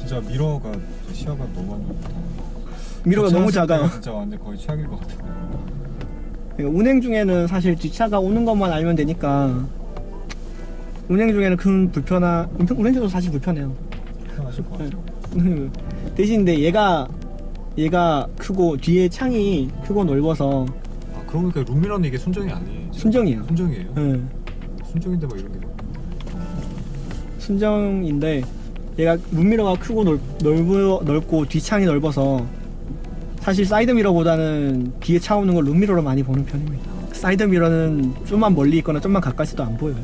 진짜 미러가 시야가 너무 안 좋다. 미러가 너무 작아. 진짜 완전 거의 최악일 것 같아. 그러니까 운행 중에는 사실 뒷차가 오는 것만 알면 되니까 운행 중에는 큰 운행 중도 사실 불편해요. 편하실 것 같아요. 대신 근데 얘가 크고 뒤에 창이 크고 넓어서 아 그러고 보니까 룸미러는 이게 순정이 아니에요. 순정이에요. 순정이에요? 네. 순정인데 막 이런 게 순정인데 얘가 룸미러가 크고 넓고 뒷창이 넓어서 사실 사이드미러보다는 뒤에 차 오는 걸 룸미러로 많이 보는 편입니다. 사이드미러는 좀만 멀리 있거나 좀만 가까이 있어도 안 보여요.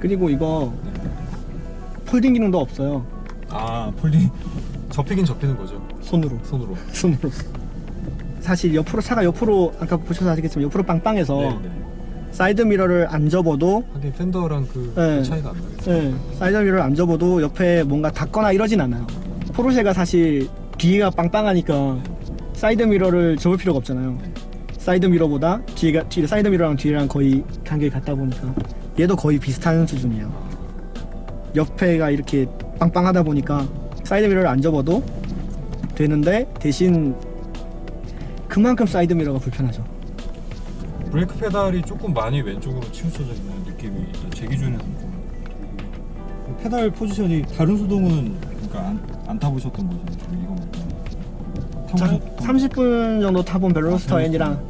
그리고 이거 폴딩 기능도 없어요. 아 폴딩 접히긴 접히는 거죠. 손으로. 사실 차가 옆으로 아까 보셔서 아시겠지만 옆으로 빵빵해서 네네. 사이드 미러를 안 접어도 하긴 팬더랑 그 네. 차이가 안 나겠죠. 네, 사이드 미러를 안 접어도 옆에 뭔가 닿거나 이러진 않아요. 포르쉐가 사실 뒤가 빵빵하니까 사이드 미러를 접을 필요가 없잖아요. 사이드 미러보다 뒤에 사이드 미러랑 뒤랑 거의 간격이 같다 보니까 얘도 거의 비슷한 수준이에요. 옆에가 이렇게 빵빵하다 보니까 사이드 미러를 안 접어도 되는데 대신 그만큼 사이드 미러가 불편하죠. 브레이크 페달이 조금 많이 왼쪽으로 치우쳐져 있는 느낌이 일단 제 기준에서 좀 페달 포지션이 다른 수동은 그러니까 안 타보셨던 거죠? 이거 말고 30분 정도 타본 벨로스터 N이랑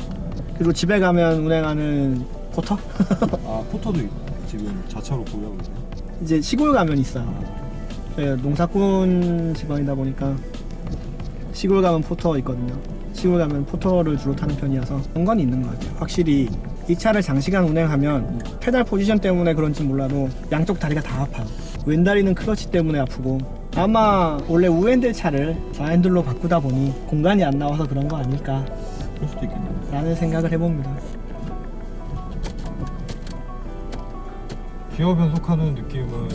그리고 집에 가면 운행하는 포터? 아 포터도 지금 자차로 보유하고 있어요? 이제 시골 가면 있어요. 저희가 농사꾼 집안이다 보니까 시골 가면 포터 있거든요. 시골 가면 포터를 주로 타는 편이어서 그런 건 있는 것 같아요. 확실히 이 차를 장시간 운행하면 페달 포지션 때문에 그런지 몰라도 양쪽 다리가 다 아파요. 왼다리는 클러치 때문에 아프고 아마 원래 우핸들 차를 좌핸들로 바꾸다 보니 공간이 안 나와서 그런 거 아닐까 그럴 수도 있겠네요. 라는 생각을 해봅니다. 기어 변속하는 느낌은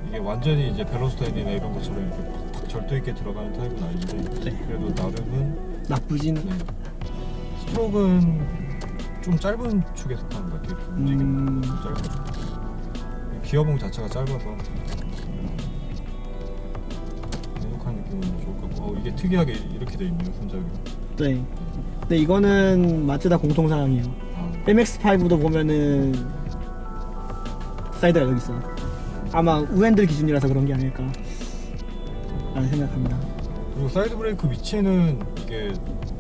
이게 완전히 이제 벨로스터 N이나 이런 것처럼 이렇게 팍 절도 있게 들어가는 타입은 아닌데 네. 그래도 나름은 나쁘진 네. 스트로크는 좀 짧은 축에 속하는 것 같아요. 움직임이 좀 짧은 축. 기어봉 자체가 짧아서 변속하는 느낌은 좋을 것 같고 이게 특이하게 이렇게 돼 있네요. 손잡이가. 네. 근데 이거는 마츠다 공통사항이에요. 아, MX-5도 보면은 사이드가 여기 있어요. 아마 우핸들 기준이라서 그런 게 아닐까 라는 생각합니다. 그리고 사이드 브레이크 위치는 이게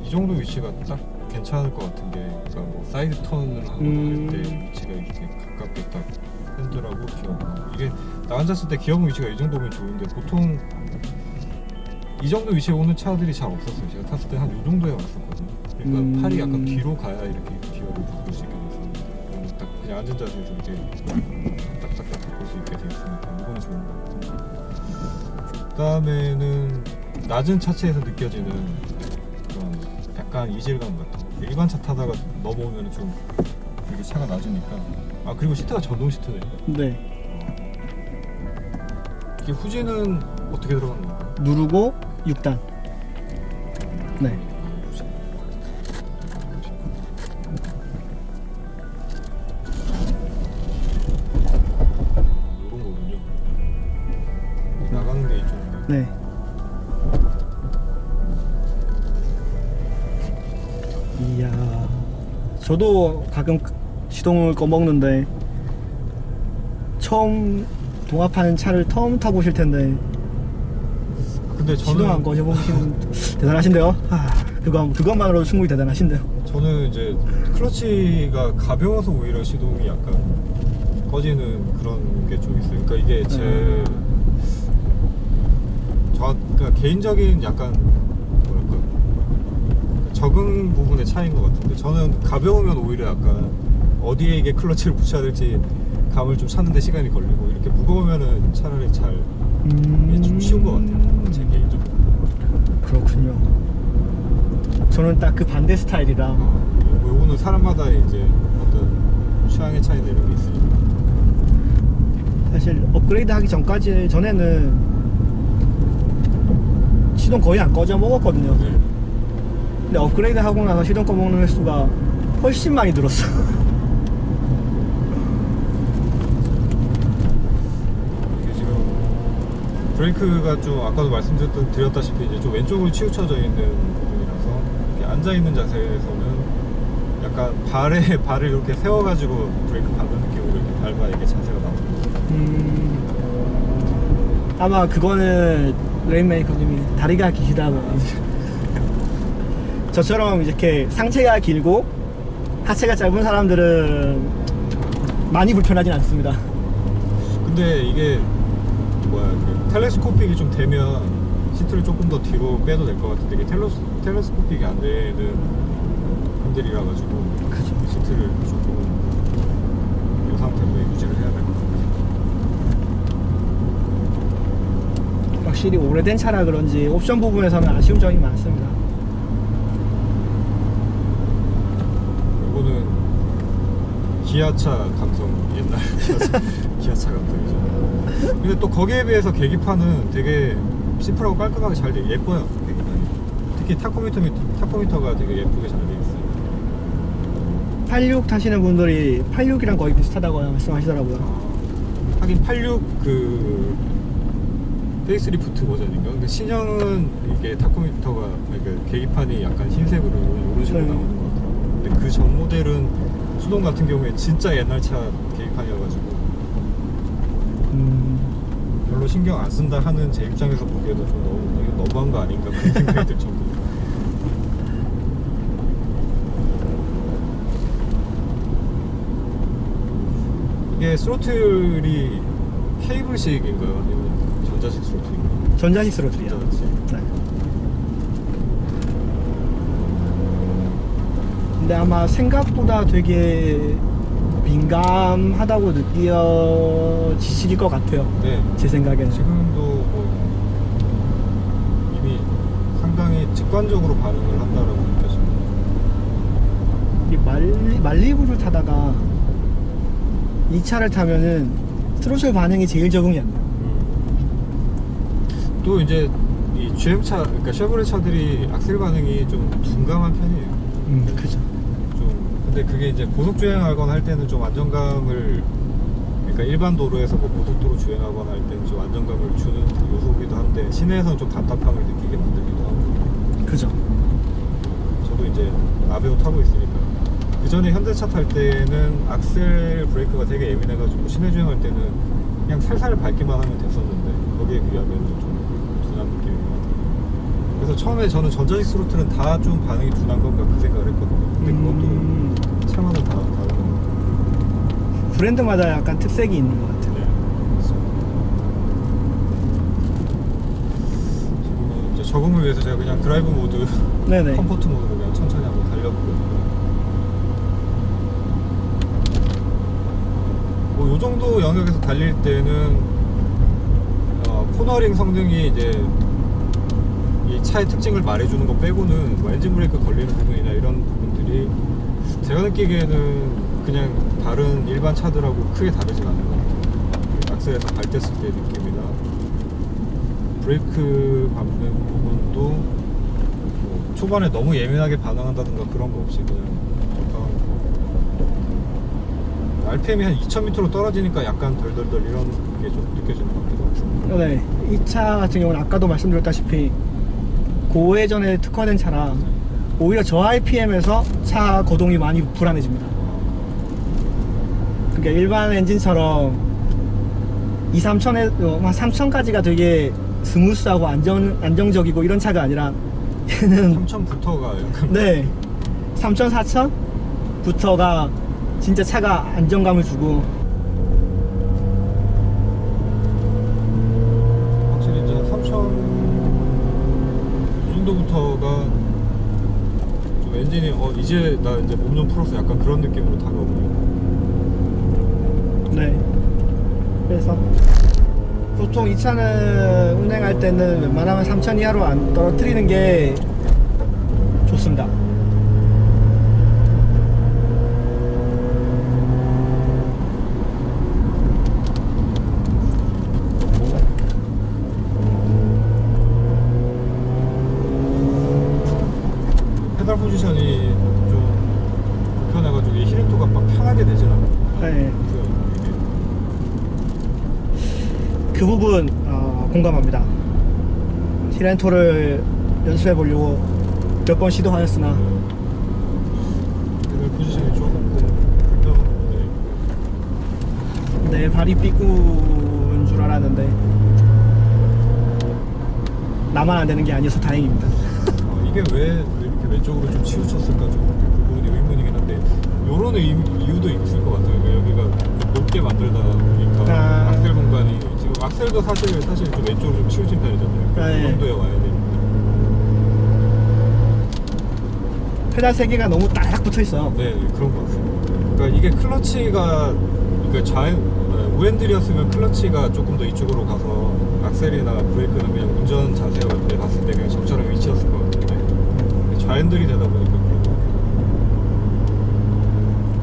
이 정도 위치가 딱 괜찮을 것 같은 게 그러니까 뭐 사이드 턴을 하거나 할 때 위치가 이렇게 가깝게 딱 핸들하고 기어봉 이게 나 앉았을 때 기어봉 위치가 이 정도면 좋은데 보통 이 정도 위치에 오는 차들이 잘 없었어요. 제가 탔을 때 한 이 정도에 왔었거든요. 그러니까 팔이 약간 뒤로 가야 이렇게 기어를 바꿀 수 있게 돼 있었는데 이거는 딱 그냥 앉은 자세에서 이렇게 딱딱딱 바꿀 수 있게 돼 있으니까 이거는 좋은 것 같고 그 다음에는 낮은 차체에서 느껴지는 그런 약간 이질감 같은 거 일반 차 타다가 넘어오면 좀 이렇게 차가 낮으니까 아 그리고 시트가 전동 시트네요. 네. 이게 후진은 어떻게 들어가는 건가요? 누르고 6단. 네. 이런 거군요. 나가는 게 이쪽인가요? 네. 이야. 저도 가끔 시동을 꺼먹는데 처음 동합하는 차를 처음 타보실 텐데 근데 시동 안 꺼져보시면 대단하신데요? 그것만으로도 충분히 대단하신데요? 저는 이제 클러치가 가벼워서 오히려 시동이 약간 꺼지는 그런 게 좀 있어요. 그러니까 이게 그러니까 개인적인 약간 뭐랄까 적응 부분의 차이인 것 같은데 저는 가벼우면 오히려 약간 어디에 이게 클러치를 붙여야 될지 감을 좀 찾는데 시간이 걸리고 이렇게 무거우면은 차라리 잘 좀 쉬운 것 같아요. 제 개인적으로. 그렇군요. 저는 딱 그 반대 스타일이라 요거는 사람마다 이제 어떤 취향의 차이나 이런 게 있으니까. 사실 업그레이드 하기 전에는 시동 거의 안 꺼져 먹었거든요. 네. 근데 업그레이드 하고 나서 시동 꺼먹는 횟수가 훨씬 많이 늘었어. 이게 지금 브레이크가 좀 아까도 말씀드렸다시피 이제 좀 왼쪽으로 치우쳐져 있는 부분이라서 이렇게 앉아 있는 자세에서는 약간 발을 이렇게 세워가지고 브레이크 밟는 느낌으로 이렇게 밟아야 이게 자세가 나옵니다. 아마 그거는 레인메이커님이 다리가 기시다고 저처럼 이렇게 상체가 길고 하체가 짧은 사람들은 많이 불편하진 않습니다. 근데 이게 그 텔레스코픽이 좀 되면 시트를 조금 더 뒤로 빼도 될 것 같은데 이게 텔레스코픽이 안 되는 핸들이라 가지고 그죠. 시트를 조금 이 상태로 유지를 해야 될 것 같아요. 확실히 오래된 차라 그런지 옵션 부분에서는 아쉬운 점이 많습니다. 이거는 기아차 감성, 옛날 기아차 감성이죠. 근데 또 거기에 비해서 계기판은 되게 심플하고 깔끔하게 잘 돼, 예뻐요. 계기판이. 특히 타코미터가 되게 예쁘게 잘 돼 있어요. 86 타시는 분들이 86이랑 거의 비슷하다고 말씀하시더라고요. 하긴 86 그 페이스리프트 버전인가? 근데 신형은 이게 타코미터가 그러니까 계기판이 약간 흰색으로 이런 식으로 네. 나오는 것 같아요. 근데 그 전 모델은 수동 같은 경우에 진짜 옛날 차 계기판이어가지고 별로 신경 안 쓴다 하는 제 입장에서 보기에도 좀 너무 이거 너무한 거 아닌가 그런 생각이 들 정도. 이게 스로틀이 케이블식인가요? 아니면 전자식 스로틀인가요? 전자식 스로틀이요. 전자식. 네. 근데 아마 생각보다 되게 민감하다고 느껴지실 것 같아요. 네. 제 생각에는. 지금도 뭐 이미 상당히 직관적으로 반응을 한다라고 느껴집니다. 이 말리부를 타다가 이 차를 타면은 트로틀 반응이 제일 적응이 안 돼요. 또 이제 이 GM차, 그러니까 쉐보레 차들이 악셀 반응이 좀 둔감한 편이에요. 그죠. 좀 근데 그게 이제 고속 주행하거나 할 때는 좀 안정감을, 그러니까 일반 도로에서 뭐 고속도로 주행하거나 할 때는 좀 안정감을 주는 요소기도 한데 시내에서는 좀 답답함을 느끼게 만들기도 하고. 그죠. 저도 이제 아베오 타고 있으니까 그 전에 현대차 탈 때는 악셀 브레이크가 되게 예민해가지고 시내 주행할 때는 그냥 살살 밟기만 하면 됐었는데 거기에 비하면 좀 둔한 느낌이 많아요. 그래서 처음에 저는 전자식 스로틀은 다 좀 반응이 둔한 건가 그 생각을 했거든요. 근데 그것도 차마다 다른 것 같아요. 브랜드마다 약간 특색이 있는 것 같아요. 네, 맞습니다. 지금은 이제 적응을 위해서 제가 그냥 드라이브 모드, 네네. 컴포트 모드로 그냥 천천히 한번 달려보거든요. 뭐 요 정도 영역에서 달릴 때는 코너링 성능이 이제 이 차의 특징을 말해주는 거 빼고는 뭐 엔진 브레이크 걸리는 부분이나 이런 부분들이 제가 느끼기에는 그냥 다른 일반 차들하고 크게 다르진 않은 것 같아요. 악셀에서 밟댔을 때 느낌이나 브레이크 밟는 부분도 뭐 초반에 너무 예민하게 반응한다든가 그런 거 없이 그냥 적당한 RPM이 한 2000m로 떨어지니까 약간 덜덜덜 이런 게 좀 느껴지는 것 같기도 하고. 네. 이 차 같은 경우는 아까도 말씀드렸다시피 고회전에 특화된 차라 오히려 저 RPM에서 차 거동이 많이 불안해집니다. 그러니까 일반 엔진처럼 2, 3천에 3천까지가 되게 스무스하고 안정적이고 이런 차가 아니라 얘는 3000부터가 약간 네 3천, 4천부터가 진짜 차가 안정감을 주고 확실히 이제 3000 이 정도부터가 좀 엔진이 이제 나 이제 몸 좀 풀었어 약간 그런 느낌으로 다가오네요. 네. 그래서 보통 이 차는 운행할 때는 웬만하면 3천 이하로 안 떨어뜨리는 게 좋습니다. 페달 포지션이 좀 불편해가지고 이 힐링도가 막 편하게 되진 않아요. 네. 이게. 그 부분 공감합니다. 티렌토를 연습해 보려고 몇 번 시도하였으나 내 포지션이 조금 불편한데 내 발이 삐꾸인 줄 알았는데 나만 안 되는 게 아니어서 다행입니다. 이게 왜 이렇게 왼쪽으로 좀 치우쳤을까 좀 그 부분이 의문이긴 한데 요런 이유도 있을 것 같아요. 그러니까 여기가 좀 높게 만들다 보니까 아. 악셀 공간이 지금 악셀도 사실 좀 왼쪽으로 좀 치우친 편이잖아요. 아, 그 예. 정도에 와야 되는데 페달 3개가 너무 딱 붙어 있어요. 네, 그런 것 같습니다. 그러니까 이게 클러치가 그러니까 우핸들이었으면 클러치가 조금 더 이쪽으로 가서 악셀이나 브레이크는 그냥 운전 자세로 때 봤을 때 그냥 적절한 위치였을 것 같은데 좌핸들이 되다 보니까 그런 것 같아요.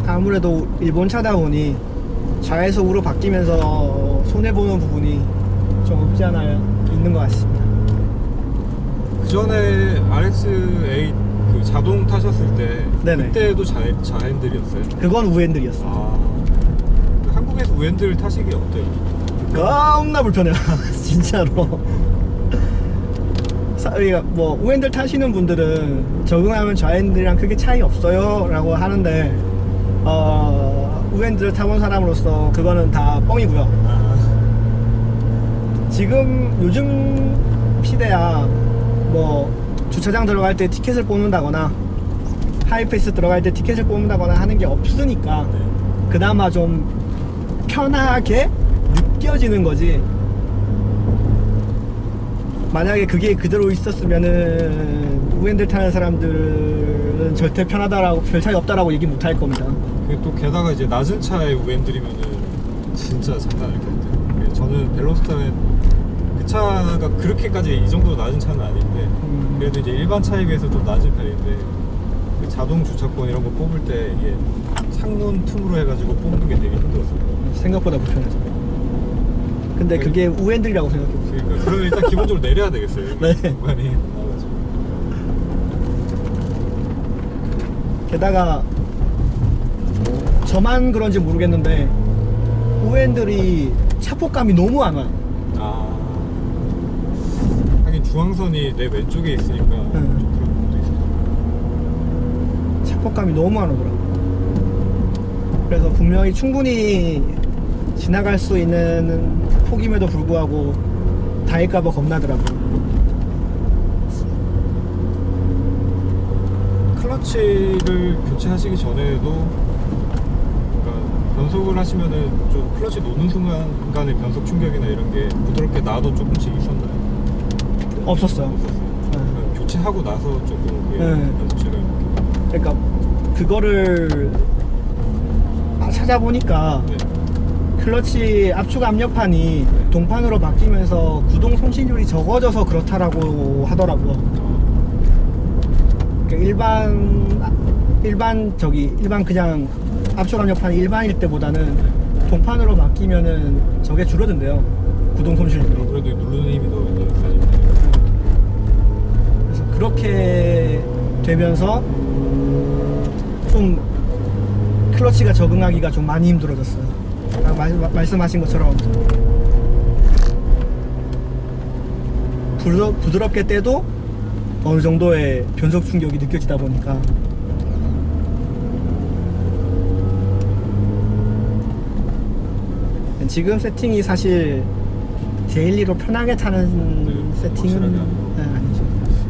아무래도 일본 차다 보니 좌에서 우로 바뀌면서 손해보는 부분이 좀 없지 않아 있는 것 같습니다. 그 전에 RX8 그 자동 타셨을 때 네네. 그때도 좌핸들이었어요? 그건 우핸들이었어. 아, 한국에서 우핸들 타시기 어때요? 겁나 불편해요. 진짜로. 그러니까 뭐 우핸들 타시는 분들은 적응하면 좌핸들이랑 크게 차이 없어요 라고 하는데 우핸들을 타본 사람으로서 그거는 다 뻥이고요. 지금 요즘 시대야 뭐 주차장 들어갈 때 티켓을 뽑는다거나 하이패스 들어갈 때 티켓을 뽑는다거나 하는 게 없으니까 네. 그나마 좀 편하게 느껴지는 거지. 만약에 그게 그대로 있었으면은 우핸들 타는 사람들은 절대 편하다라고 별 차이 없다라고 얘기 못 할 겁니다. 또 게다가 이제 낮은 차에 우핸들이면은 진짜 장난 아닐 것 같아요. 저는 벨로스타는 그 차가 그렇게까지 이 정도 낮은 차는 아닌데 그래도 이제 일반 차에 비해서 좀 낮은 편인데 그 자동 주차권 이런 거 뽑을 때 이게 창문 틈으로 해가지고 뽑는 게 되게 힘들었어요. 생각보다 불편하죠. 근데 그게 우핸들이라고 생각해보세요. 그러니까 그러면 일단 기본적으로 내려야 되겠어요. 네. 공간이 나와가지고. 게다가 저만 그런지 모르겠는데 우핸들이 차폭감이 너무 안 와요. 아, 하긴 중앙선이 내 왼쪽에 있으니까 좀 그런 부분도 있어요. 차폭감이 너무 안 오더라고요. 그래서 분명히 충분히 지나갈 수 있는 폭임에도 불구하고 닿을까봐 겁나더라고요. 클러치를 교체하시기 전에도 그러니까 변속을 하시면은 좀 클러치 놓는 순간의 변속 충격이나 이런 게 부드럽게 나도 조금씩 있었나요? 없었어요. 그러니까 교체하고 나서 조금 그게 네. 변속체가 그러니까 그거를 찾아보니까 네. 클러치 압축 압력판이 동판으로 바뀌면서 구동 손실률이 적어져서 그렇다라고 하더라고요. 그러니까 일반 그냥 압축 압력판이 일반일 때보다는 동판으로 바뀌면은 저게 줄어든대요. 구동 손실률이. 그래도 누르는 힘이 더 이제 세지네. 그래서 그렇게 되면서 좀 클러치가 적응하기가 좀 많이 힘들어졌어요. 말씀하신 것처럼 부드럽게 떼도 어느 정도의 변속 충격이 느껴지다 보니까 지금 세팅이 사실 데일리로 편하게 타는 네, 세팅은 확실하게 아니죠.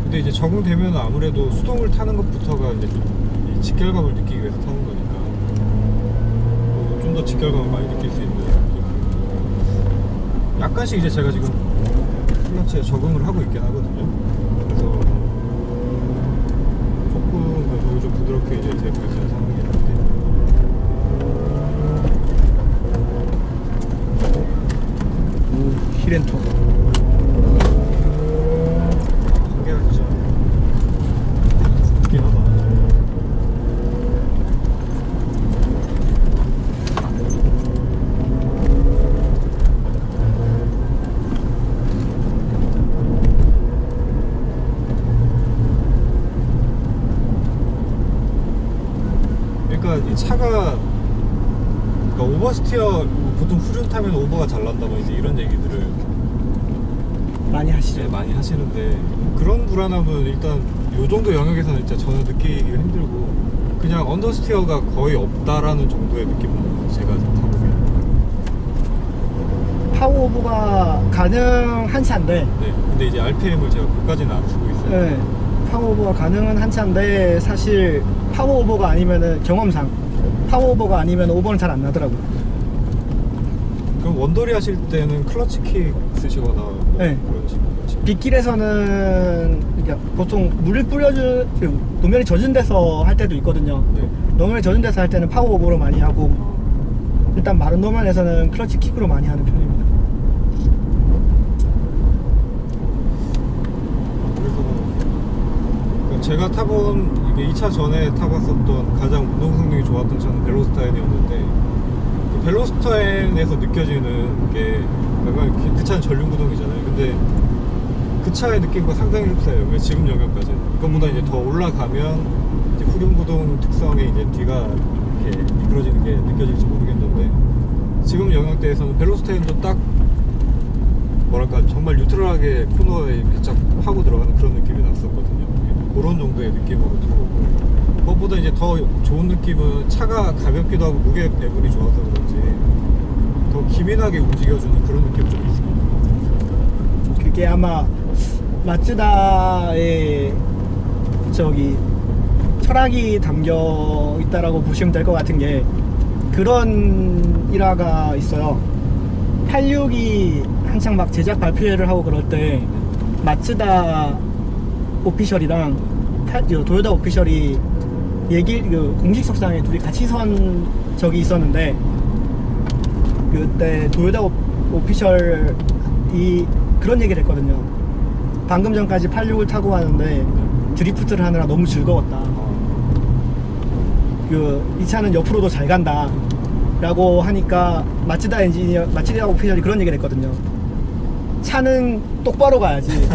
근데 이제 적응되면 아무래도 수동을 타는 것부터가 이제 좀 이 직결감을 느끼기 위해서 타는 거니까 좀 더 직결감을 많이 느낄 수 있는 약간씩 이제 제가 지금 클러치에 적응을 하고 있긴 하거든요. 그래서 조금 그래도 좀 부드럽게 이제 되고 있는 상황이긴 한데 히렌토 한계가 진짜 웃긴 하다. 그러니까 이 차가 그러니까 오버스티어 보통 후륜 타면 오버가 잘 난다 뭐 이제 이런 얘기들을 많이 하시죠. 네, 많이 하시는데 그런 불안함은 일단 요 정도 영역에서는 진짜 전혀 느끼기가 힘들고 그냥 언더스티어가 거의 없다라는 정도의 느낌은 제가 타보면. 파워오버가 가능한 차인데 네, 근데 이제 RPM을 제가 그까지는 안 쓰고 있어요. 네, 파워오버가 가능은 한 차인데 사실 파워오버가 아니면은 경험상 파워오버가 아니면 오버는 잘 안 나더라고요. 그럼 원더리 하실 때는 클러치킥 쓰시거나 뭐 네. 그런 식으로 하시나요? 빗길에서는 그러니까 보통 물을 뿌려주 노면이 젖은 데서 할 때도 있거든요. 네. 노면이 젖은 데서 할 때는 파워오버로 많이 하고 일단 마른 노면에서는 클러치킥으로 많이 하는 편입니다. 그래서 제가 타본 이게 2차 전에 타봤었던 가장 운동 성능이 좋았던 차는 벨로스타인이었는데 그 벨로스타인에서 느껴지는 게 그 차는 전륜구동이잖아요. 근데 그 차의 느낌과 상당히 흡사해요. 왜 지금 영역까지는 이것보다 이제 더 올라가면 이제 후륜구동 특성에 이제 뒤가 이렇게 미끄러지는 게 느껴질지 모르겠는데 지금 영역대에서는 벨로스타인도 딱 뭐랄까 정말 뉴트럴하게 코너에 살짝 하고 들어가는 그런 느낌이 났었거든요. 그런 정도의 느낌으로 들어오고 그것보다 이제 더 좋은 느낌은 차가 가볍기도 하고 무게 배분이 좋아서 그런지 더 기민하게 움직여주는 그런 느낌이 좀 있습니다. 그게 아마 마츠다의 저기 철학이 담겨 있다라고 보시면 될 것 같은 게 그런 일화가 있어요. 86이 한창 막 제작 발표회를 하고 그럴 때 마츠다 오피셜이랑 도요타 오피셜이 공식 석상에 둘이 같이 선 적이 있었는데 그때 도요타 오피셜이 그런 얘기를 했거든요. 방금 전까지 86을 타고 가는데 드리프트를 하느라 너무 즐거웠다. 이 차는 옆으로도 잘 간다 라고 하니까 마츠다 오피셜이 그런 얘기를 했거든요. 차는 똑바로 가야지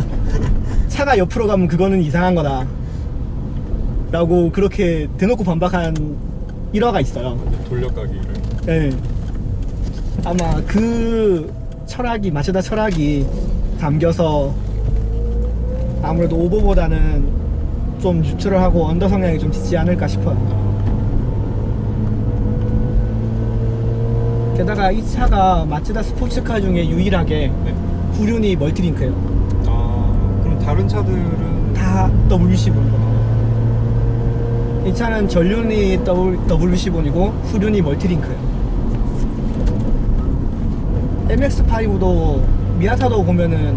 차가 옆으로 가면 그거는 이상한 거다 라고 그렇게 대놓고 반박한 일화가 있어요. 돌려가기를. 네. 아마 그 철학이 마츠다 철학이 담겨서 아무래도 오버보다는 좀 뉴트럴하고 언더 성향이 좀 짙지 않을까 싶어요. 게다가 이 차가 마츠다 스포츠카 중에 유일하게 네. 후륜이 멀티링크예요. 그럼 다른 차들은 다 W15입니다. 이 차는 전륜이 W15이고 후륜이 멀티링크예요. MX5도 미아타도 보면은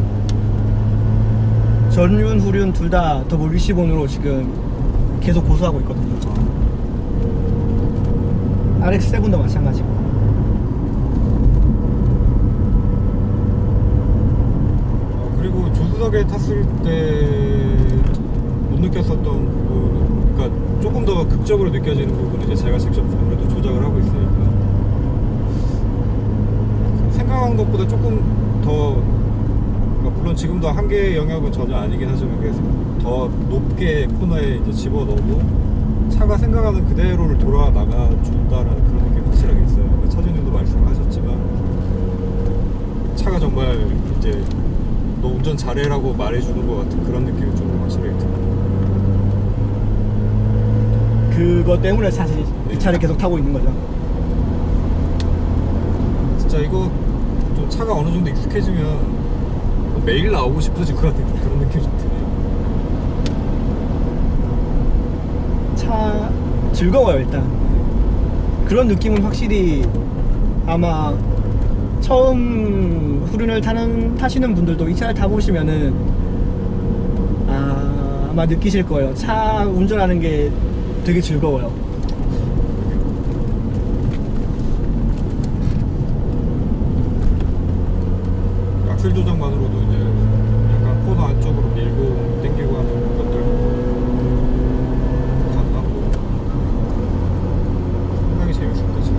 전륜, 후륜 둘 다 W15으로 지금 계속 고수하고 있거든요. RX7도 마찬가지고. 그리고 조수석에 탔을 때 못 느꼈었던 부분, 그러니까 조금 더 극적으로 느껴지는 부분은 이제 제가 직접 아무래도 조작을 하고 있으니까 생각한 것보다 조금 더, 그러니까 물론 지금도 한계의 영역은 전혀 아니긴 하지만 그래서 더 높게 코너에 이제 집어넣어도 차가 생각하는 그대로를 돌아 나가 준다라는 그런 느낌이 확실하게 있어요. 그러니까 차주님도 말씀하셨지만 차가 정말 이제 너 운전 잘해라고 말해주는 것 같은 그런 느낌이 좀 확실하게 들어요. 그것 때문에 사실 이 차를 계속 타고 있는 거죠. 진짜 이거 좀 차가 어느 정도 익숙해지면 매일 나오고 싶어질 것 같은 그런 느낌이 좀 드네요. 차 즐거워요 일단. 그런 느낌은 확실히 아마 처음 후륜을 타시는 분들도 이 차를 타보시면은 아마 느끼실 거예요. 차 운전하는 게 되게 즐거워요. 악셀 조정만으로도 이제 약간 코너 안쪽으로 밀고 당기고 하는 것들 가능하고 상당히 재밌습니다 지금.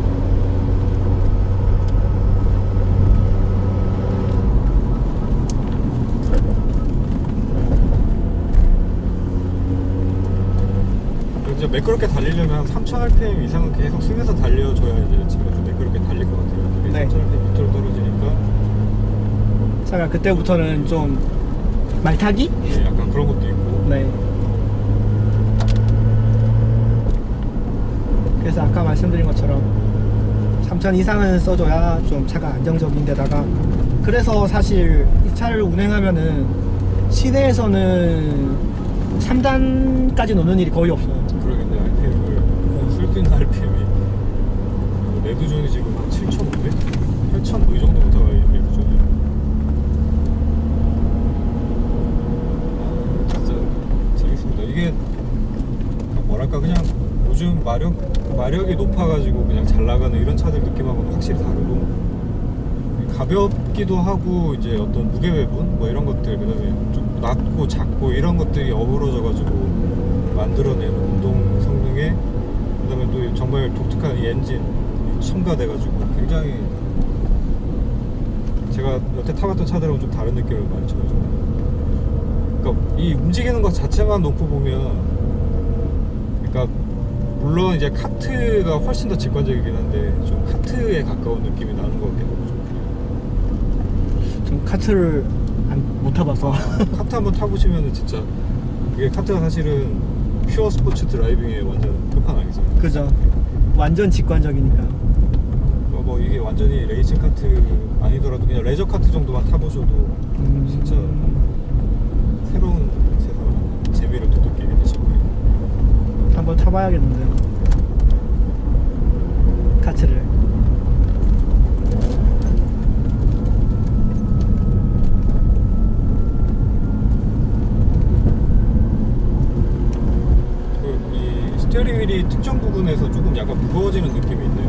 이제 매끄럽게 달리려면 한 3000rpm 이상은 계속 쓰면서 달려줘야 이제 차가 좀 매끄럽게 달릴 것 같아요. 네. 3000rpm 밑으로 떨어지니까 차가 그때부터는 좀 말타기? 예, 약간 그런 것도 있고. 네. 그래서 아까 말씀드린 것처럼 3천 이상은 써줘야 좀 차가 안정적인데다가 그래서 사실 이 차를 운행하면은 시내에서는 3단까지 놓는 일이 거의 없어요. 그러겠네. RPM을 쓸 수 있는 RPM이 레드존이 지금 한 7,500? 8,000 뭐 이 정도부터 가요. 레드존이. 진짜 재밌습니다. 이게 뭐랄까 그냥 요즘 마력이 높아가지고 그냥 잘 나가는 이런 차들 느낌하고는 확실히 다르고 가볍기도 하고 이제 어떤 무게 배분 뭐 이런 것들 그다음에 좀 낮고 작고 이런 것들이 어우러져가지고 만들어내는 운동 성능에 그다음에 또 정말 독특한 이 엔진 첨가돼가지고 굉장히 제가 여태 타봤던 차들하고 좀 다른 느낌을 많이 줘가지고 그러니까 이 움직이는 것 자체만 놓고 보면 그러니까 물론 이제 카트가 훨씬 더 직관적이긴 한데 좀 카트에 가까운 느낌이 나는 것 같긴 해요. 좀 카트를 못 타봐서 카트 한번 타보시면은 진짜 이게 카트가 사실은 퓨어 스포츠 드라이빙의 완전 끝판왕이잖아요. 그죠. 완전 직관적이니까. 뭐 이게 완전히 레이싱 카트 아니더라도 그냥 레저 카트 정도만 타보셔도 진짜 새로운 세상 재미를 또 느끼게 되실 거예요. 한번 타봐야겠는데요. 카트를. 이 스티어링 휠이 특정 부분에서 조금 약간 무거워지는 느낌이 있네요.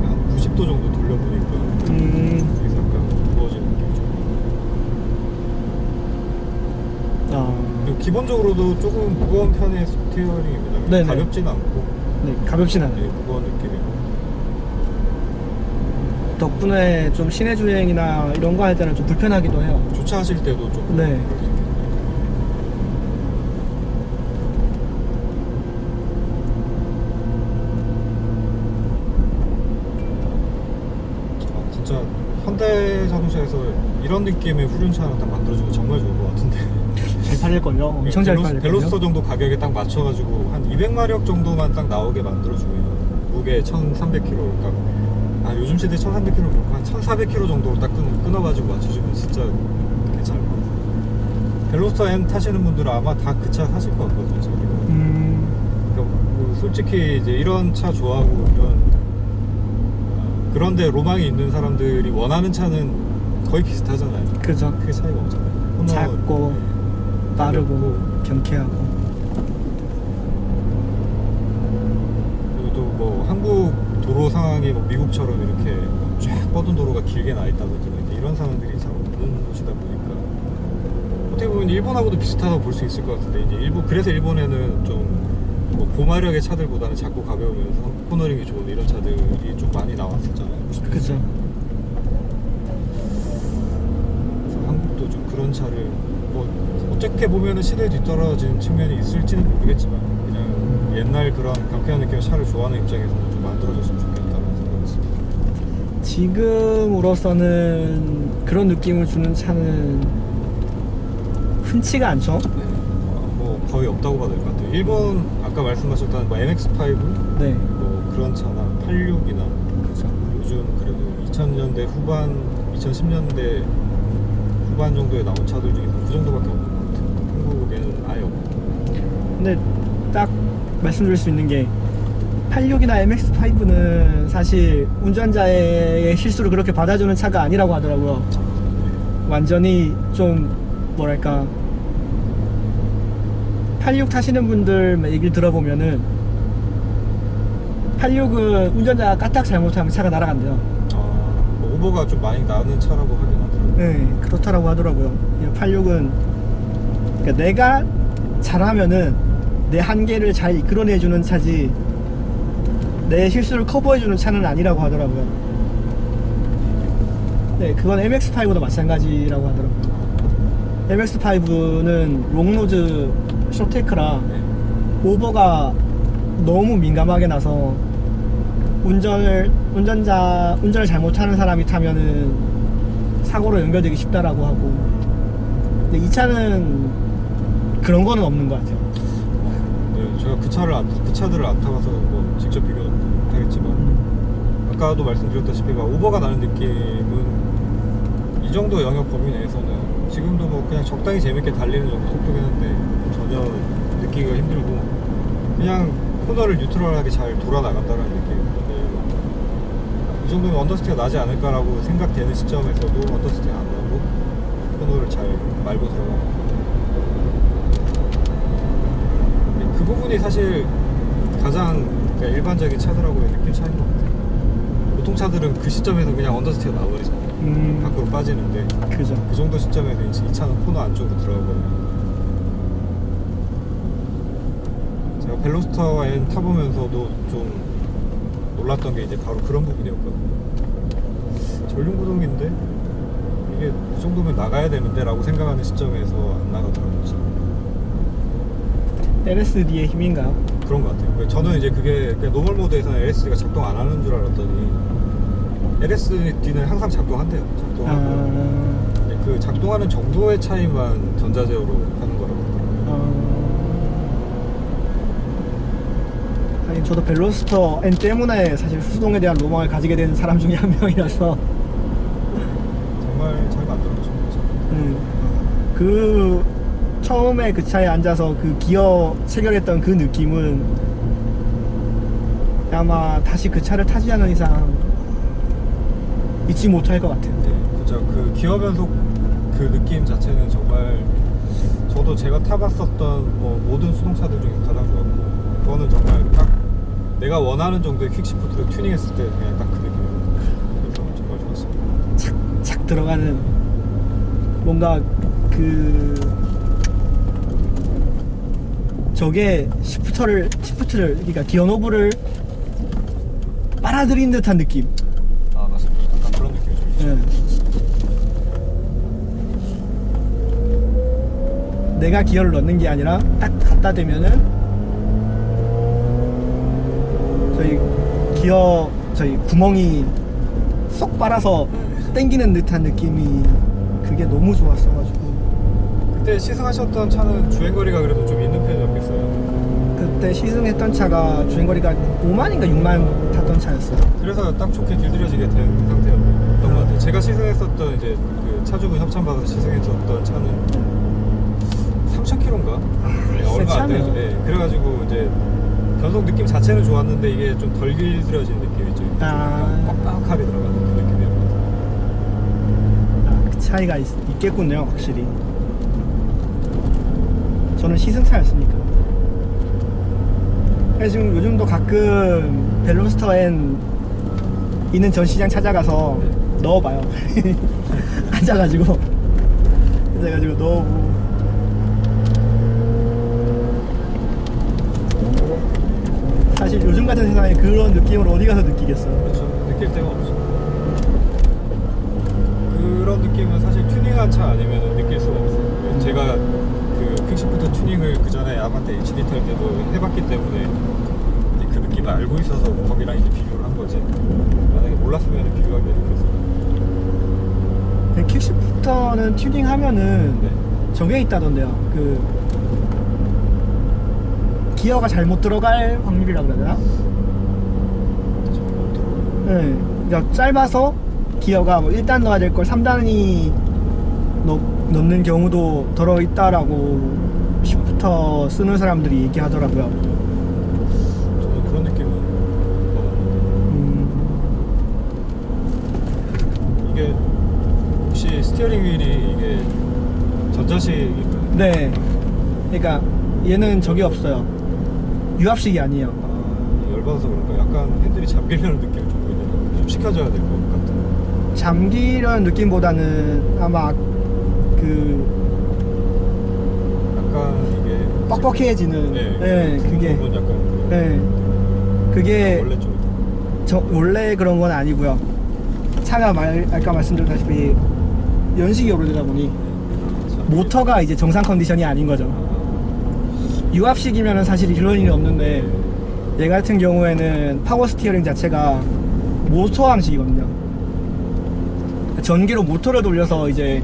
한 90도 정도 돌려보니까 여기서 약간 무거워지는 느낌이 좀. 그리고 기본적으로도 조금 무거운 편의 스티어링입니다. 네네. 가볍진 않고 네, 가볍진 않아요. 무거운 느낌이고. 덕분에 좀 시내 주행이나 이런 거 할 때는 좀 불편하기도 해요. 주차하실 때도 조금 네. 그럴 수 있겠네요. 진짜 현대 자동차에서 이런 느낌의 후륜차를 딱 만들어주면 정말 좋을 것 같은데. 잘 팔릴걸요? 엄청 잘 팔릴걸요? 벨로스터 정도 가격에 딱 맞춰가지고 한 200마력 정도만 딱 나오게 만들어주면 무게 1300kg 그러니까 요즘 시대 1300kg 그렇고 한 1400kg 정도로 딱 끊어가지고 맞춰주면 진짜 괜찮을 것 같아요. 벨로스터 N 타시는 분들은 아마 다 그 차 사실 것 같거든요. 그러니까 뭐 솔직히 이제 이런 차 좋아하고 그런데 로망이 있는 사람들이 원하는 차는 거의 비슷하잖아요. 그죠. 크게 차이가 없잖아요. 코너 작고 빠르고 경쾌하고. 그리고 또 뭐 한국 도로 상황이 뭐 미국처럼 이렇게 쫙 뻗은 도로가 길게 나 있다든지 이런 상황들이 잘 없는 곳이다 보니까 어떻게 보면 일본하고도 비슷하다고 볼 수 있을 것 같은데 이제 그래서 일본에는 좀 뭐 고마력의 차들보다는 작고 가벼우면서 코너링이 좋은 이런 차들이 좀 많이 나왔었잖아요. 그죠. 그래서 한국도 좀 그런 차를 뭐 어떻게 보면은 시대에 뒤떨어진 측면이 있을지는 모르겠지만 그냥 옛날 그런 경쾌한 느낌의 차를 좋아하는 입장에서는 좀 만들어줬으면 좋겠다는 생각이 있습니다. 지금으로서는 그런 느낌을 주는 차는 흔치가 않죠. 뭐 거의 없다고 봐도 될 것 같아요. 일본 아까 말씀하셨던 뭐 MX5 네. 뭐 그런 차나 86이나 그죠. 요즘 그래도 2000년대 후반, 2010년대 후반 정도에 나온 차들 중에서 그 정도밖에 없는 것 같아요. 한국에는 아예 없고. 근데 딱 말씀드릴 수 있는 게 86이나 MX5는 사실 운전자의 실수를 그렇게 받아주는 차가 아니라고 하더라고요. 완전히 좀 뭐랄까 86 타시는 분들 얘기를 들어보면은 86은 운전자가 까딱 잘못하면 차가 날아간대요. 뭐 오버가 좀 많이 나는 차라고 하긴 하더라고요. 네, 그렇다라고 하더라고요. 86은 그러니까 내가 잘하면은 내 한계를 잘 이끌어내주는 차지 내 실수를 커버해주는 차는 아니라고 하더라고요. 네, 그건 MX5도 마찬가지라고 하더라고요. MX5는 롱노즈 쇼테크라 오버가 너무 민감하게 나서 운전을 잘못하는 사람이 타면은 사고로 연결되기 쉽다라고 하고. 근데 이 차는 그런 거는 없는 것 같아요. 네, 제가 그 차들을 안 타봐서 뭐 직접 비교 못하겠지만 아까도 말씀드렸다시피 막 오버가 나는 느낌은 이 정도 영역 범위 내에서는 지금도 뭐 그냥 적당히 재밌게 달리는 정도 속도긴 한데 전혀 느끼기가 힘들고 그냥 코너를 뉴트럴하게 잘 돌아 나간다는 느낌인데 이 정도면 언더스티가 나지 않을까라고 생각되는 시점에서도 언더스티가 안 나고 코너를 잘 말고 들어가고 그 부분이 사실 가장 그러니까 일반적인 차들하고의 느낌 차이인 것 같아요. 보통 차들은 그 시점에서 그냥 언더스티가 나와버리잖아요. 밖으로 빠지는데 그죠. 그 정도 시점에서 이 차는 코너 안쪽으로 들어가거든요. 제가 벨로스터 N 타보면서도 좀 놀랐던 게 이제 바로 그런 부분이었거든요. 전륜 구동인데 이게 이 정도면 나가야 되는데 라고 생각하는 시점에서 안 나가더라고요. LSD의 힘인가요? 그런 것 같아요. 저는 이제 그게 노멀 모드에서는 LSD가 작동 안 하는 줄 알았더니 LSD는 항상 작동한대요. 작동하고 근데 그 작동하는 정도의 차이만 전자제어로 하는 거라고 아니 저도 벨로스터 N 때문에 사실 수동에 대한 로망을 가지게 된 사람 중에 한 명이라서 정말 잘 만들어졌죠. 그 처음에 그 차에 앉아서 그 기어 체결했던 그 느낌은 아마 다시 그 차를 타지 않은 이상 잊지 못할 것 같아요. 네, 그죠. 그 기어 변속 그 느낌 자체는 정말 저도 제가 타봤었던 뭐 모든 수동차들 중에 가장 좋았고 그거는 정말 딱 내가 원하는 정도의 퀵시프트를 튜닝했을 때 그냥 딱 그 느낌이었어요. 그래서 정말 좋았어요. 착 들어가는 뭔가 그 저게 시프트를 그러니까 기어 노브를 빨아들인 듯한 느낌. 아 맞습니다. 약간 그런 느낌이 좀 있죠. 내가 기어를 넣는 게 아니라 딱 갖다 대면은 저희 구멍이 쏙 빨아서 당기는 듯한 느낌이 그게 너무 좋았어가지고 그때 시승하셨던 차는 주행거리가 그래도 좀 있는 편이었겠어요. 그때 시승했던 차가 주행거리가 5만인가 6만 탔던 차였어요. 그래서 딱 좋게 길들여지게 된 상태였던 것 같아요. 제가 시승했었던 이제 그 차주분 협찬받아서 시승했었던 차는 3,000km인가? 얼마 안 되죠. 네, 그래가지고 이제 변속 느낌 자체는 좋았는데 이게 좀 덜 길들여진 느낌이죠. 빡빡하게 들어가는 그 느낌이었거든요. 그 차이가 있겠군요, 확실히. 저는 시승차였으니까. 지금 요즘도 가끔 벨로스터 N 있는 전시장 찾아가서 넣어봐요. 앉아가지고 넣어보고. 사실 요즘 같은 세상에 그런 느낌을 어디 가서 느끼겠어요. 그렇죠. 느낄 데가 없죠. 그런 느낌은 사실 튜닝한 차 아니면 느낄 수가 없어요. 제가 그 퀵시프트 튜닝을 그 전에 아반떼 HD 탈 때도 해봤기 때문에 이제 그 느낌을 알고 있어서 거기랑 이제 비교를 한 거지. 만약에 몰랐으면 비교하기 어렵겠어요. 퀵시프터는 튜닝하면은 네. 저게 있다던데요. 그 기어가 잘못 들어갈 확률이라고 그래야 되나? 네. 그러니까 짧아서 기어가 뭐 1단 넣어야 될 걸 3단이 넣는 경우도 덜어 있다라고 시프터 쓰는 사람들이 얘기하더라고요. 저는 그런 느낌은 이게 혹시 스티어링 휠이 이게 전자식인가요? 네. 그러니까 얘는 저게 없어요. 유압식이 아니에요. 아, 열받아서 그런가 약간 핸들이 잠기려는 느낌이 좀 보이네요. 좀 식혀줘야 될 것 같은. 잠기려는 느낌보다는 아마 그 약간 이게 뻑뻑해지는 네, 그게 부분 약간 그게 원래 좀 원래 그런 건 아니고요. 차가 아까 말씀드렸다시피 연식이 오래되다 보니 모터가 이제 정상 컨디션이 아닌 거죠. 유압식이면은 사실 이런 일이 없는데 얘 같은 경우에는 파워 스티어링 자체가 모터 방식이거든요. 전기로 모터를 돌려서 이제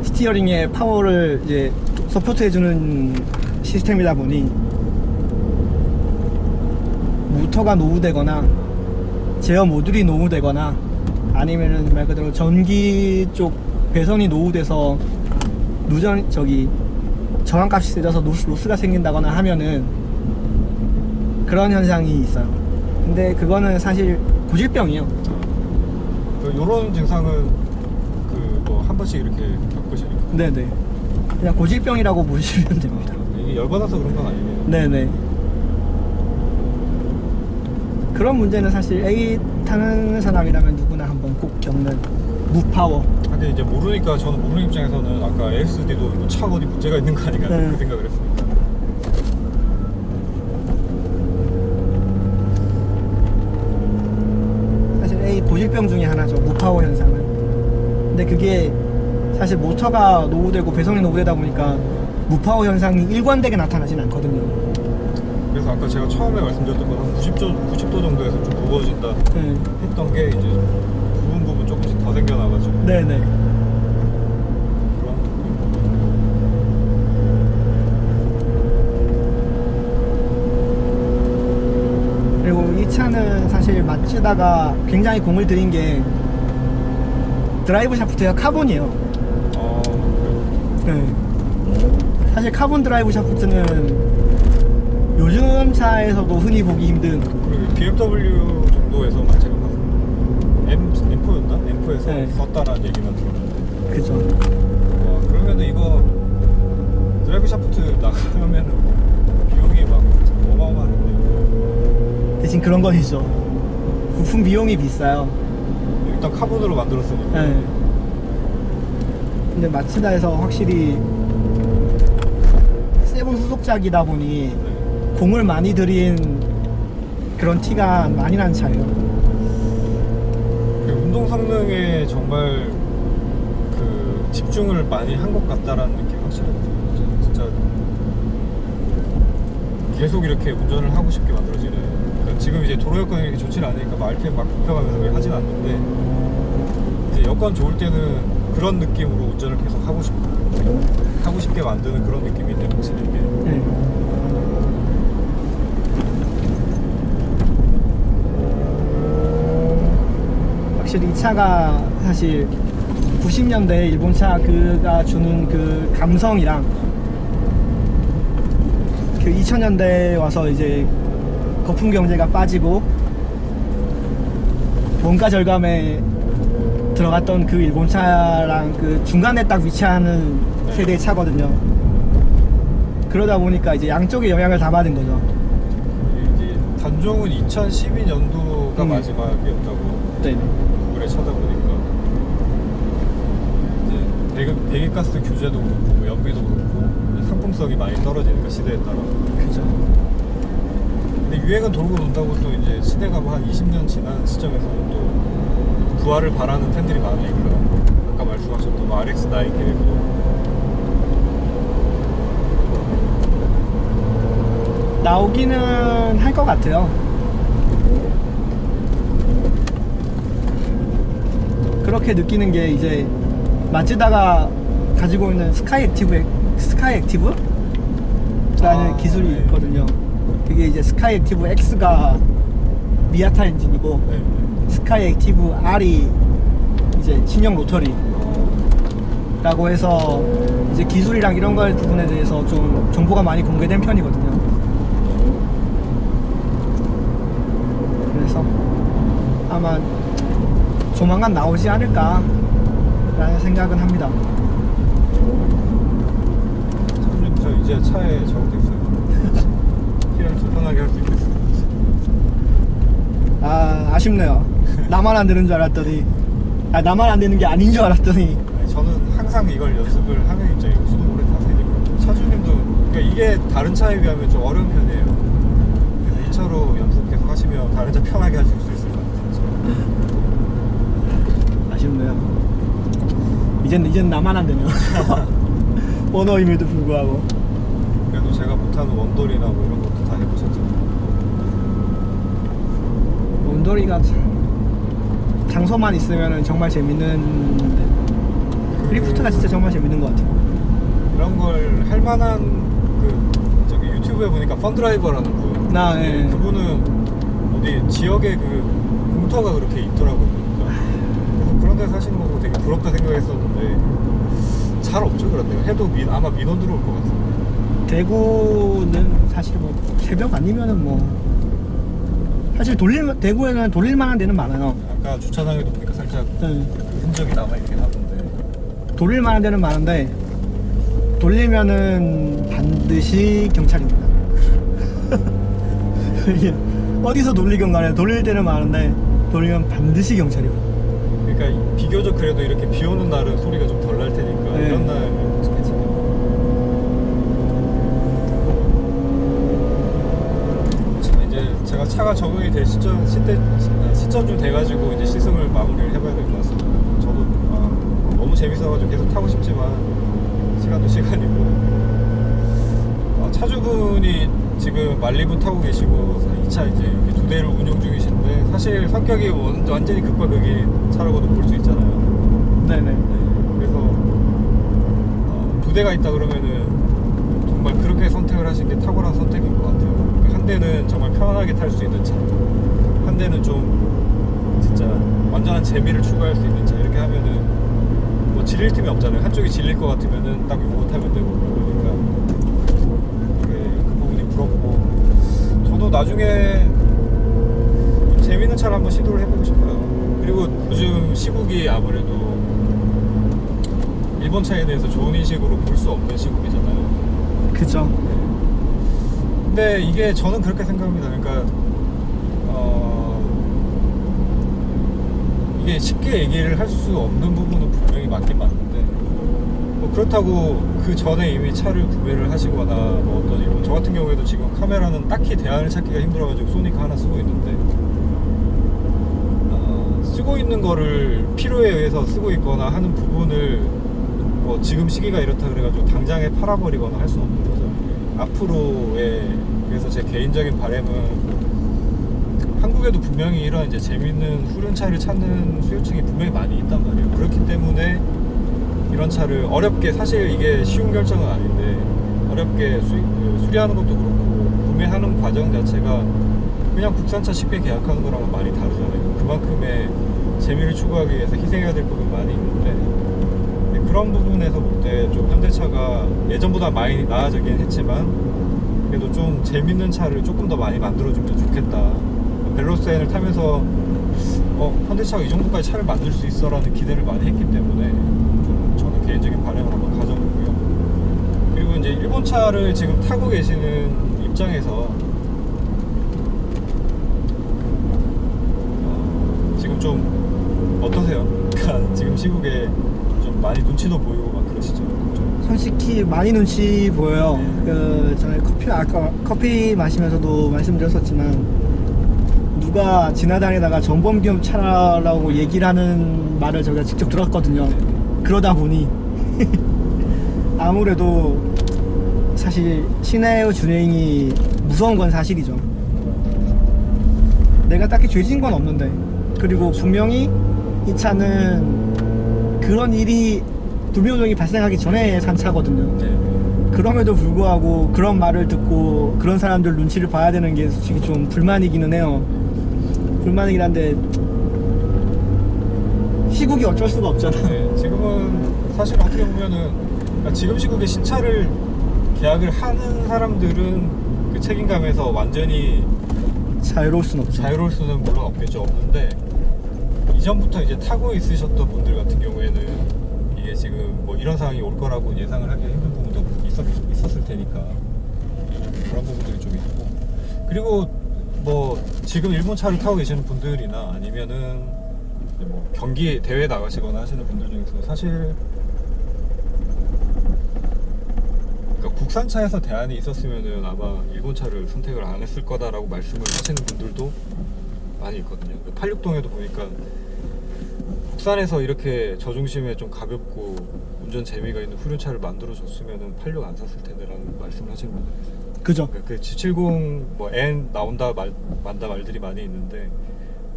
스티어링의 파워를 이제 서포트해주는 시스템이다 보니 모터가 노후되거나 제어 모듈이 노후되거나 아니면은 말 그대로 전기 쪽 배선이 노후돼서 저항값이 세져서 로스가 생긴다거나 하면은 그런 현상이 있어요. 근데 그거는 사실 고질병이에요. 요런 증상은 뭐 한 번씩 이렇게 겪으시니까. 네네. 그냥 고질병이라고 보시면 됩니다. 이게 열받아서 그런 건 아니네요. 네네. 그런 문제는 사실 A 타는 사람이라면 누구나 한번 꼭 겪는 무파워. 근데 이제 모르니까 저는 모르는 입장에서는 아까 LSD도 차 어디 문제가 있는 거 아닌가 네. 그 생각을 했습니다. 사실 A 고질병 중에 하나죠. 무파워 현상은. 근데 그게 사실 모터가 노후되고 배선이 노후되다 보니까 무파워 현상이 일관되게 나타나진 않거든요. 그래서 아까 제가 처음에 말씀드렸던 건 한 90도 정도에서 좀 무거워진다 네. 했던 게 이제 부분 조금씩 더 생겨나가지고 네네. 그런 그리고 이 차는 사실 마츠다가 굉장히 공을 들인 게 드라이브 샤프트가 카본이에요. 그래요. 네. 사실 카본 드라이브 샤프트는 요즘 차에서도 흔히 보기 힘든. 그리고 BMW 정도에서만 제가 봤습니다. M4였나? M4에서 네. 썼다라는 얘기만 들었는데 그죠. 와, 그러면은 이거 드라이브 샤프트 나가면은 비용이 막 어마어마한데 대신 그런 건 있죠. 부품 비용이 비싸요. 일단 카본으로 만들었으니까 네. 근데 마츠다에서 확실히 세븐 후속작이다 보니 네. 공을 많이 들인 그런 티가 많이 나는 차예요. 그 운동 성능에 정말 그 집중을 많이 한 것 같다라는 느낌 확실하거든요. 진짜 계속 이렇게 운전을 하고 싶게 만들어지는. 그러니까 지금 이제 도로 여건이 이렇게 좋지 않으니까 뭐 RPM 막 높여가면서 하진 않는데 이제 여건 좋을 때는 그런 느낌으로 운전을 계속 하고 싶게 만드는 그런 느낌인데 확실히 이게 네. 확실히 이 차가 사실 90년대 일본 차 그가 주는 그 감성이랑 그 2000년대에 와서 이제 거품 경제가 빠지고 원가 절감에 들어갔던 그 일본 차랑 그 중간에 딱 위치하는 네. 세대의 차거든요. 그러다 보니까 이제 양쪽에 영향을 다 받은 거죠. 이제 단종은 2012년도가 음. 마지막이었다고 네. 구글에 찾아보니까 이제 배기가스 규제도 그렇고 뭐 연비도 그렇고 상품성이 많이 떨어지니까 시대에 따라. 그죠. 근데 유행은 돌고 돈다고 또 이제 시대가 뭐 한 20년 지난 시점에서는 또 부활을 바라는 팬들이 많으니까 아까 말씀하셨던 뭐 RX9 계획도 나오기는 할 것 같아요. 그렇게 느끼는 게 이제 마츠다가 가지고 있는 스카이 액티브라는 기술이 네. 있거든요. 그게 이제 스카이 액티브 X가 미아타 엔진이고 네. 스카이 액티브 R이 이제 신형 로터리라고 해서 이제 기술이랑 이런 걸 부분에 대해서 좀 정보가 많이 공개된 편이거든요. 그래서 아마 조만간 나오지 않을까 라는 생각은 합니다. 선생님 저 이제 차에 적응됐어요. 필요를 불편하게 할 수 있겠어요. 아, 아쉽네요. 나만 안 되는 줄 알았더니, 나만 안 되는 게 아닌 줄 알았더니. 아니, 저는 항상 이걸 연습을 하는 입장이고 수도 오래 타세니까 차주님도 그러니까 이게 다른 차에 비하면 좀 어려운 편이에요. 그래서 이 차로 연습 계속 하시면 다른 차 편하게 하실 수 있을 것 같아요. 아쉽네요. 이젠 나만 안 되네요. 언어임에도 불구하고. 그래도 제가 못하는 원돌이나 뭐 이런 것도 다 해보셨잖아요. 원돌이가 장소만 있으면 정말 재밌는 드리프트가 진짜 정말 재밌는 것 같아요. 이런 걸 할 만한 그 저기 유튜브에 보니까 펀드라이버라는 분, 예. 그분은 어디 지역에 그 공터가 그렇게 있더라고요. 그래서 그런 데서 하시는 거 보고 되게 부럽다 생각했었는데 잘 없죠. 그런데요. 해도 아마 민원 들어올 것 같은데. 대구는 사실 뭐 새벽 아니면은 뭐 사실 대구에는 돌릴 만한 데는 많아요. 아까 주차장에도 보니까 살짝 네. 그 흔적이 남아있긴 하던데. 돌릴 만한 데는 많은데 돌리면은 반드시 경찰입니다. 이게 어디서 돌리건 간에 돌릴 때는 많은데 돌리면 반드시 경찰이에요. 그러니까 비교적 그래도 이렇게 비 오는 날은 소리가 좀 덜 날 테니까 네. 이런 날은 괜찮아요. 자, 이제 제가 차가 적응이 될 시점쯤 돼가지고 이제 시승을 마무리를 해봐야 될 것 같습니다. 저도 너무 재밌어가지고 계속 타고 싶지만 시간도 시간이고, 차주분이 지금 말리부 타고 계시고 이 차 이제 이렇게 두 대를 운영 중이신데 사실 성격이 완전히 극과 극인 차라고도 볼 수 있잖아요. 네네. 그래서 두 대가 있다 그러면은 정말 그렇게 선택을 하신 게 탁월한 선택인 것 같아요. 그러니까 한 대는 정말 편안하게 탈 수 있는 차, 한 대는 좀 진짜 완전한 재미를 추구할 수 있는 차. 이렇게 하면은 뭐 질릴 틈이 없잖아요. 한쪽이 질릴 것 같으면은 딱 요거 타면 되고 그러니까 그 부분이 부럽고, 저도 나중에 좀 재밌는 차를 한번 시도를 해보고 싶어요. 그리고 요즘 시국이 아무래도 일본 차에 대해서 좋은 인식으로 볼 수 없는 시국이잖아요. 그죠. 근데 이게 저는 그렇게 생각합니다. 그러니까 이게 쉽게 얘기를 할 수 없는 부분은 분명히 맞긴 맞는데, 뭐 그렇다고 그 전에 이미 차를 구매를 하시거나 뭐 어떤 일본, 저 같은 경우에도 지금 카메라는 딱히 대안을 찾기가 힘들어가지고 소니카 하나 쓰고 있는데, 쓰고 있는 거를 필요에 의해서 쓰고 있거나 하는 부분을 뭐 지금 시기가 이렇다 그래가지고 당장에 팔아버리거나 할 수는 없는 거죠. 앞으로의, 그래서 제 개인적인 바람은 한국에도 분명히 이런 이제 재밌는 후륜차를 찾는 수요층이 분명히 많이 있단 말이에요. 그렇기 때문에 이런 차를 어렵게, 사실 이게 쉬운 결정은 아닌데 어렵게 수리하는 것도 그렇고 구매하는 과정 자체가 그냥 국산차 쉽게 계약하는 거랑은 많이 다르잖아요. 그만큼의 재미를 추구하기 위해서 희생해야 될 부분이 많이 있는데, 그런 부분에서 볼 때 좀 현대차가 예전보다 많이 나아지긴 했지만 그래도 좀 재밌는 차를 조금 더 많이 만들어주면 좋겠다. 벨로스엔을 타면서 현대차가 이 정도까지 차를 만들 수 있어 라는 기대를 많이 했기 때문에 좀 저는 개인적인 바람을 한번 가져보고요. 그리고 이제 일본 차를 지금 타고 계시는 입장에서 지금 좀 어떠세요? 그러니까 지금 시국에 좀 많이 눈치도 보이고 막 그러시죠? 좀. 솔직히 많이 눈치 보여요. 그 전에 아까 커피 마시면서도 말씀드렸었지만, 누가 지나다니다가 전범기업 차라고 얘기를 하는 말을 저희가 직접 들었거든요. 그러다 보니 아무래도 사실 시내의 주행이 무서운 건 사실이죠. 내가 딱히 죄진 건 없는데, 그리고 분명히 이 차는 그런 일이 불명령이 발생하기 전에 산 차거든요. 그럼에도 불구하고 그런 말을 듣고 그런 사람들 눈치를 봐야 되는 게 솔직히 좀 불만이기는 해요. 불만이긴 한데 시국이 어쩔 수가 없잖아. 네, 지금은 사실 어떻게 보면은 지금 시국에 신차를 계약을 하는 사람들은 그 책임감에서 완전히 자유로울 수는 없죠. 자유로울 수는 물론 없겠죠. 없는데 이전부터 이제 타고 있으셨던 분들 같은 경우에는 이게 지금 뭐 이런 상황이 올 거라고 예상을 하기 힘든 부분도 있었을 테니까 그런 부분들이 좀 있고, 그리고 뭐 지금 일본 차를 타고 계시는 분들이나 아니면은 뭐 경기 대회 나가시거나 하시는 분들 중에서 사실 그러니까 국산차에서 대안이 있었으면은 아마 일본 차를 선택을 안 했을 거다라고 말씀을 하시는 분들도 많이 있거든요. 86동에도 보니까 국산에서 이렇게 저중심에 좀 가볍고 운전 재미가 있는 후륜차를 만들어줬으면은 86 안 샀을 텐데라는 말씀을 하시는 분들 계세요. 그죠. 그 G70 뭐 N 나온다 만다 말들이 많이 있는데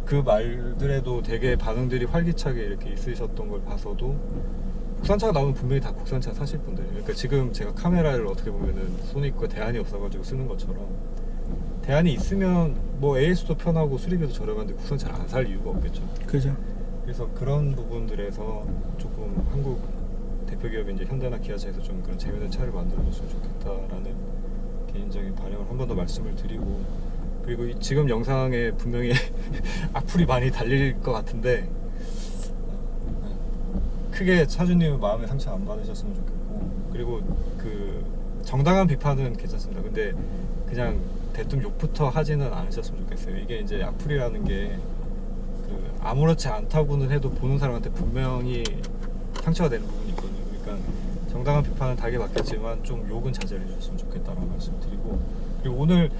그 말들에도 되게 반응들이 활기차게 이렇게 있으셨던 걸 봐서도 국산차가 나오면 분명히 다 국산차 사실 분들. 그러니까 지금 제가 카메라를 어떻게 보면은 소니과 대안이 없어가지고 쓰는 것처럼 대안이 있으면 뭐 AS도 편하고 수리비도 저렴한데 국산차를 안 살 이유가 없겠죠. 그죠. 그래서 그런 부분들에서 조금 한국 대표 기업인 이제 현대나 기아차에서 좀 그런 재밌는 차를 만들어줬으면 좋겠다라는 개인적인 바람을 한 번 더 말씀을 드리고, 그리고 지금 영상에 분명히 악플이 많이 달릴 것 같은데 크게 차주님 마음에 상처 안 받으셨으면 좋겠고, 그리고 그 정당한 비판은 괜찮습니다. 근데 그냥 대뜸 욕부터 하지는 않으셨으면 좋겠어요. 이게 이제 악플이라는 게 그 아무렇지 않다고는 해도 보는 사람한테 분명히 상처가 되는 부분이 있거든요. 그러니까 정당한 비판은 달게 받겠지만 좀 욕은 자제해 주셨으면 좋겠다라는 말씀 드리고, 그리고 오늘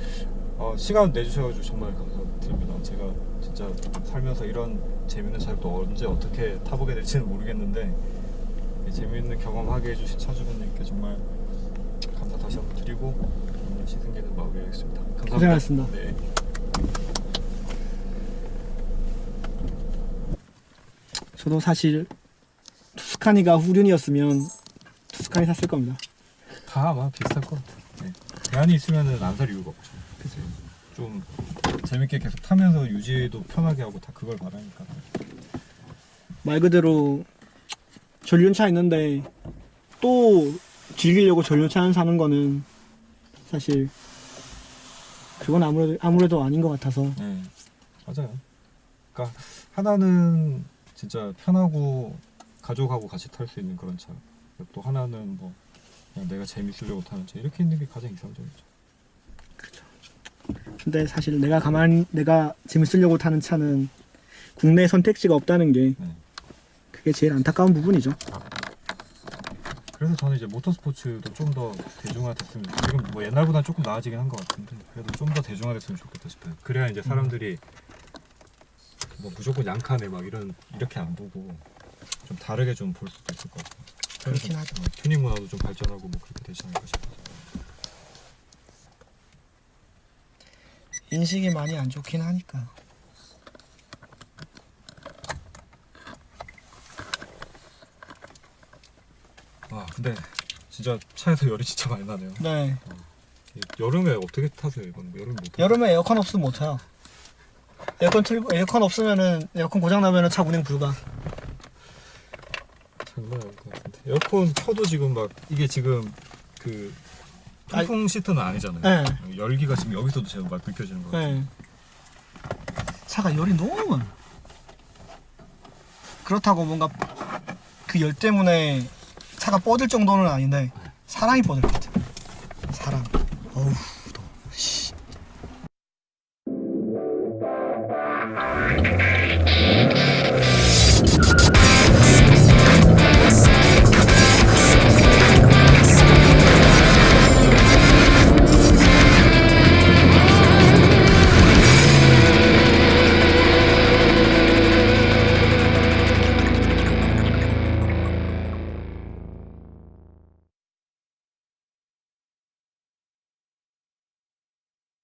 시간 내주셔가지고 정말 감사드립니다. 제가 진짜 살면서 이런 재밌는 차를 또 언제 어떻게 타보게 될지는 모르겠는데 재밌는 경험하게 해주신 차주분님께 정말 감사 다시 한번 드리고 오늘 시승기는 마무리하겠습니다. 감사합니다. 고생하셨습니다. 네. 저도 사실 투스카니가 후륜이었으면 투스카니 샀을 겁니다. 다 아마 비슷할 것 같아요. 네. 대안이 있으면은 안 살 이유가 없죠. 그치? 좀 재밌게 계속 타면서 유지도 편하게 하고 다 그걸 바라니까. 말 그대로 전륜차 있는데 또 즐기려고 전륜차 사는 거는 사실 그건 아무래도 아닌 것 같아서. 네, 맞아요. 그러니까 하나는 진짜 편하고 가족하고 같이 탈 수 있는 그런 차, 또 하나는 뭐 그냥 내가 재밌으려고 타는 차, 이렇게 있는 게 가장 이상적이죠. 근데 사실 내가 재밌으려고 타는 차는 국내 선택지가 없다는 게 네. 그게 제일 안타까운 부분이죠. 그래서 저는 이제 모터스포츠도 좀 더 대중화됐으면, 지금 뭐 옛날보다 조금 나아지긴 한 것 같은데 그래도 좀 더 대중화됐으면 좋겠다 싶어요. 그래야 이제 사람들이 뭐 무조건 양카네 막 이렇게 안 보고 좀 다르게 좀 볼 수도 있을 것 같아요. 그렇긴 하죠. 튜닝 문화도 좀 발전하고 뭐 그렇게 되지 않을까 싶어서. 인식이 많이 안 좋긴 하니까. 와 근데 진짜 차에서 열이 진짜 많이 나네요. 네. 여름에 어떻게 타세요 이건? 여름 못 타요? 여름에 에어컨 없으면 못 타요. 에어컨 없으면은 에어컨 고장 나면은 차 운행 불가. 장난 아닐 것 같은데. 에어컨 켜도 지금 막 이게 지금 그 통풍 시트는 아니잖아요. 네. 열기가 지금 여기서도 제가 막 느껴지는 것 같아요. 네. 차가 열이 너무 많아. 그렇다고 뭔가 그 열 때문에 차가 뻗을 정도는 아닌데 사람이 뻗을 것 같아.